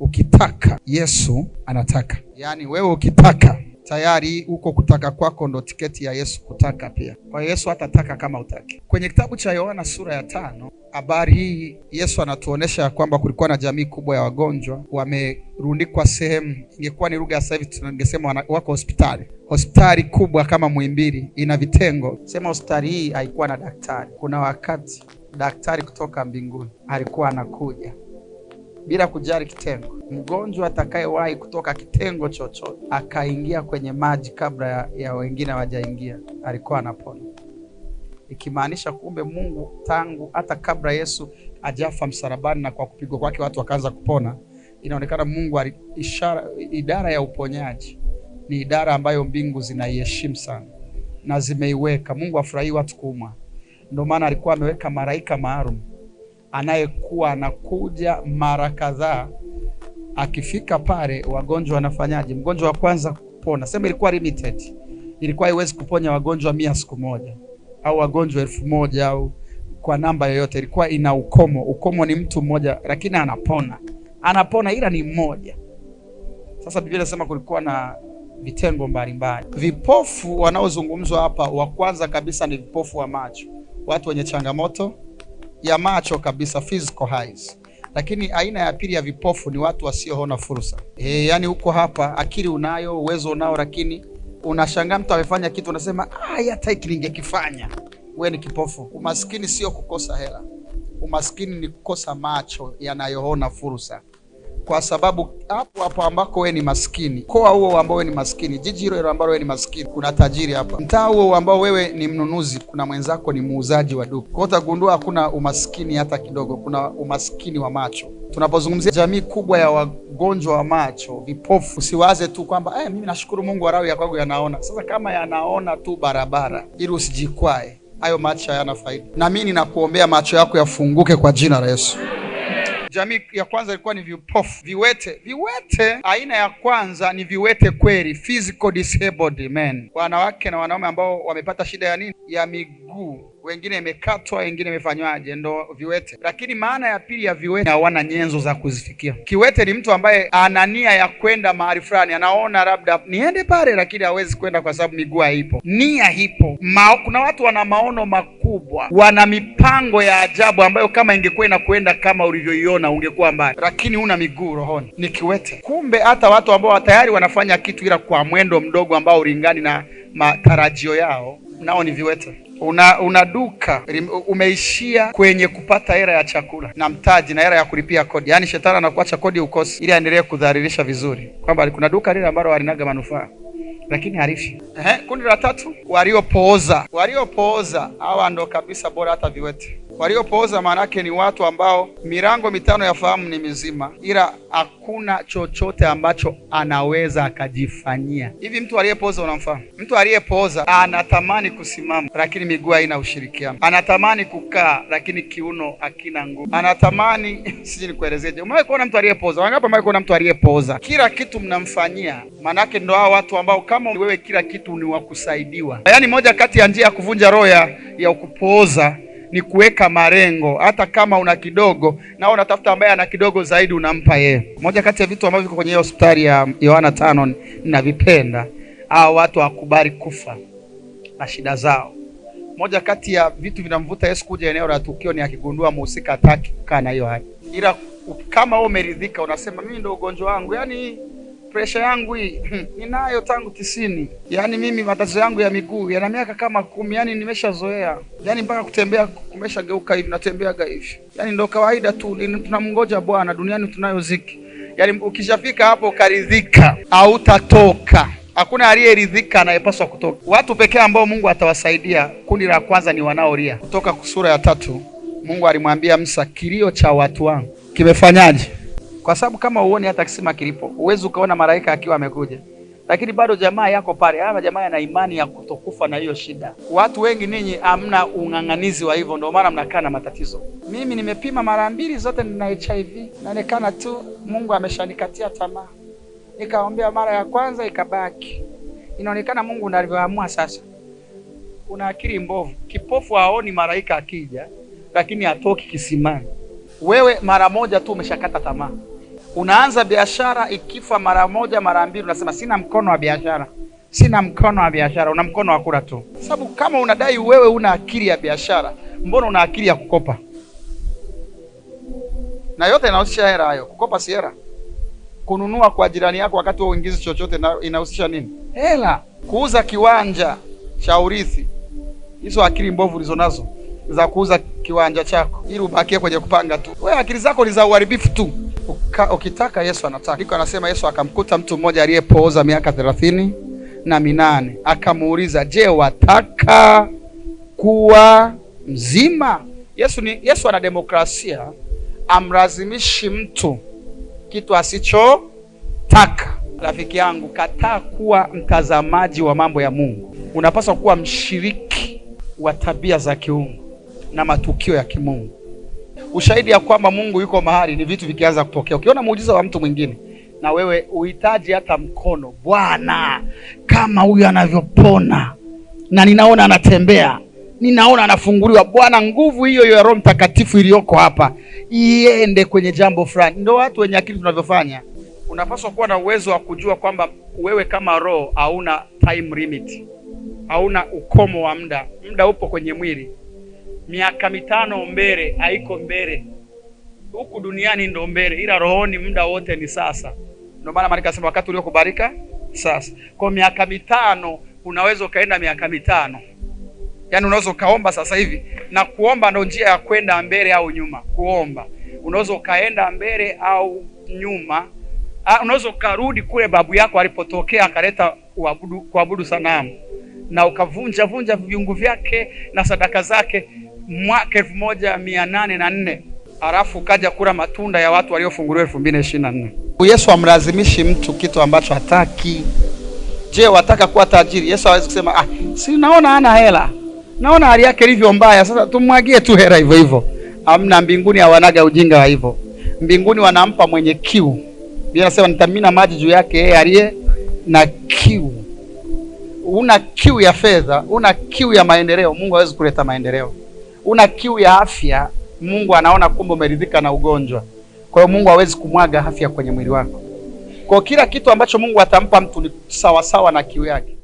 Ukitaka, Yesu anataka. Yaani wewe ukitaka, tayari huko kutaka kwako ndo tiketi ya Yesu kutaka pia. Kwa Yesu hatataka kama utaki. Kwenye kitabu cha Yohana sura ya 5, habari hii Yesu anatuonesha kwamba kulikuwa na jamii kubwa ya wagonjwa wamerundikwa sehemu. Ingekuwa ni lugha ya sasa hivi tungesema wako hospitali. Hospitali kubwa kama Muhimbili ina vitengo. Sema hospitali hii haikuwa na daktari. Kuna wakati daktari kutoka mbinguni alikuwa anakuja bila kujali kitengo. Mgonjwa atakayewahi kutoka kitengo chochote akaingia kwenye maji kabla ya wengine hawajaingia alikuwa anapona. Ikimaanisha kumbe Mungu tangu hata kabla Yesu ajafa msalabani na kwa kupigwa kwake watu wakaanza kupona, inaonekana Mungu idara ya uponyaji ni idara ambayo mbingu zinaiheshimu sana na zimeiweka. Mungu afurahii watu kuumwa. Ndio maana alikuwa ameweka malaika maalum anayekuwa anakuja mara kadhaa. Akifika pale wagonjwa wanafanyaje? Mgonjwa wa kwanza kupona, sema ilikuwa limited, ilikuwa haiwezi kuponya wagonjwa 100 siku moja au wagonjwa 1000 au kwa namba yoyote, ilikuwa ina ukomo. Ukomo ni mtu mmoja, lakini anapona ila ni mmoja. Sasa Biblia inasema kulikuwa na vitengo mbalimbali. Vipofu wanaozungumzwa hapa, wa kwanza kabisa ni vipofu wa macho, watu wenye changamoto ya macho kabisa, physical eyes. Lakini aina ya pili ya vipofu ni watu wasioona fursa. Yani huko hapa akili unayo, uwezo unao, lakini unashangaa mtu amefanya kitu unasema hata hiki ningekifanya. Wewe ni kipofu. Umaskini sio kukosa hela. Umaskini ni kukosa macho yanayoona fursa. Kwa sababu hapo ambako wewe ni maskini, mkoa huo ambao wewe ni maskini, jiji hilo ambalo wewe ni maskini, kuna tajiri hapa. Mtaa huo ambao wewe ni mnunuzi, kuna mwenzako ni muuzaji wa duka. Kwa utagundua hakuna umaskini hata kidogo, kuna umaskini wa macho. Tunapozungumzia jamii kubwa ya wagonjwa wa macho, vipofu, usiwaze tu kwamba mimi nashukuru Mungu warau ya kwangu yanaona. Sasa kama yanaona tu barabara, ili usijikwae, hayo macho hayana faida. Na mimi ninakuombea macho yako yafunguke kwa jina la Yesu. Jamii ya kwanza ilikuwa ni vipofu, viwete. Aina ya kwanza ni viwete kweli, physical disabled men, wanawake na wanaume ambao wamepata shida ya nini? Ya miguu. Wengine imekatwa, wengine imefanywaje, ndo viwete. Lakini maana ya pili ya viwete, hawana nyenzo za kuzifikia. Kiwete ni mtu ambaye ana nia ya kwenda mahali fulani, anaona labda niende pale, lakini hawezi kwenda kwa sababu miguu haipo. Nia ipo. Kuna watu wana maono makubwa, wana mipango ya ajabu ambayo kama ingekuwa inakwenda kama ulivyoiona ungekuwa mbali, lakini una miguu rohoni, ni kiwete. Kumbe hata watu ambao tayari wanafanya kitu ila kwa mwendo mdogo ambao ulingani na matarajio yao, nao ni viwete. Una duka, umeishia kwenye kupata hela ya chakula na mtaji na hela ya kulipia kodi. Yaani shetani anakuacha kodi ukosi ili aendelee kudhalilisha vizuri, kwamba kuna duka lile ambalo halinaga manufaa, lakini harifi. Kundi la tatu, waliopooza. Hawa ndo kabisa bora hata viwete. Waliopooza maana yake ni watu ambao milango mitano ya fahamu ni mizima, ila hakuna chochote ambacho anaweza akajifanyia. Hivi mtu aliyepooza unamfahamu? Mtu aliyepooza anatamani kusimama lakini miguu haina ushirikiano. Anatamani kukaa lakini kiuno hakina nguvu. Anatamani siji nikuelezeje. Umewahi kuona mtu aliyepooza? Wangapi umewahi kuona mtu aliyepooza? Kila kitu mnamfanyia. Maana yake ndo hao watu ambao kama wewe kila kitu ni wa kusaidiwa. Yaani moja kati ya njia ya kuvunja roho ya kupooza ni kuweka malengo. Hata kama una kidogo na unatafuta ambaye ana kidogo zaidi unampa yeye. Moja kati ya vitu ambavyo viko kwenye hospitali ya Yohana 5 ninavipenda, hao watu wakubali kufa na shida zao. Moja kati ya vitu vinamvuta Yesu kuja eneo la tukio ni akigundua mhusika hataki kukaa na hiyo hali. Ila kama wewe umeridhika unasema mimi ndio ugonjwa wangu, yani pressure yangu hii ninayo tangu 90. Yaani mimi matatizo yangu ya miguu yana miaka kama 10, yani nimeshazoea. Yaani mpaka kutembea kumeshageuka hivi, natembeaga hivi. Yaani ndio kawaida tu, tunamngoja Bwana, duniani tunayo ziki. Yaani ukishafika hapo ukaridhika, hautatoka. Hakuna aliyeridhika anayepaswa kutoka. Watu pekee ambao Mungu atawasaidia, kundi la kwanza ni wanaolia. Kutoka sura ya 3, Mungu alimwambia Musa, kilio cha watu wangu kimefanyaje? Kwa sababu kama uone hata kisima kilipo, uwezi ukaona malaika akiwa amekuja. Lakini bado jamaa yako pale, haya jamaa yana imani ya kutokufa na hiyo shida. Watu wengi ninyi hamna ung'ang'anizi wa hivyo, ndio maana mnakaa na matatizo. Mimi nimepima mara 2 zote nina HIV, naonekana tu Mungu ameshanikatia tamaa. Nikaombea mara ya kwanza ikabaki. Inaonekana Mungu ndiye alivyoamua sasa. Una akili mbovu. Kipofu haoni malaika akija, lakini hatoki kisimani. Wewe mara moja tu umeshakata tamaa. Unaanza biashara, ikifa mara moja mara mbili unasema sina mkono wa biashara. Sina mkono wa biashara, una mkono wa kula tu. Sababu kama unadai wewe una akili ya biashara, mbona una akili ya kukopa? Na yote inahusisha hela hayo. Kukopa si hela. Kununua kwa jirani yako wakati wewe uingizi chochote inahusisha nini? Hela. Kuuza kiwanja cha urithi. Hizo akili mbovu ulizonazo za kuuza kiwanja chako ili ubakie kwenye kupanga tu. Wewe akili zako ni za uharibifu tu. Ukitaka Yesu anataka. Ndiko anasema Yesu akamkuta mtu mmoja aliyepooza miaka 38, akamuuliza, "Je, wataka kuwa mzima?" Yesu ana demokrasia, amlazimishi mtu kitu asichotaka. Rafiki yangu, kataa kuwa mtazamaji wa mambo ya Mungu. Unapaswa kuwa mshiriki wa tabia za kiungu na matukio ya kimungu. Ushahidi ya kwamba Mungu yuko mahali ni vitu vikianza kutokea. Ukiona muujiza wa mtu mwingine, na wewe uhitaji hata mkono, Bwana, kama huyu anavyopona na ninaona anatembea, ninaona anafunguliwa, Bwana, nguvu hiyo ya Roho Mtakatifu iliyoko hapa iende kwenye jambo fulani. Ndio watu wenye akili tunavyofanya. Unapaswa kuwa na uwezo wa kujua kwamba wewe kama roho hauna time limit, hauna ukomo wa muda. Muda upo kwenye mwili. Miaka 5 mbele haiko mbele. Huku duniani ndo mbele, ila rohoni muda wote ni sasa. Ndio maana Maria akasema wakati uliokubarika sasa. Kwa miaka 5 unaweza ukaenda miaka 5. Yaani unaweza ukaomba sasa hivi, na kuomba ndo njia ya kwenda mbele au nyuma. Kuomba unaweza ukaenda mbele au nyuma. Unaweza ukarudi kule babu yako alipotokea akaleta kuabudu sanamu, na ukavunja viungu vyake na sadaka zake mwaka 1804, alafu ukaja kula matunda ya watu waliofunguliwa 2024. Yesu amlazimishi mtu kitu ambacho hataki. Je, wataka kuwa tajiri? Yesu hawezi kusema si naona hana hela, naona hali yake ilivyo mbaya, sasa tumwagie tu hela hivyo hivyo. Amna, mbinguni hawanaga ujinga wa hivyo. Mbinguni wanampa mwenye kiu. Biblia inasema nitamimina maji juu yake yeye aliye na kiu. Una kiu ya fedha, una kiu ya maendeleo, Mungu hawezi kuleta maendeleo. Una kiu ya afya, Mungu anaona kumbe umeridhika na ugonjwa. Kwa hiyo Mungu hawezi kumwaga afya kwenye mwili wako. Kwa kila kitu ambacho Mungu atampa mtu ni sawa sawa na kiu yake.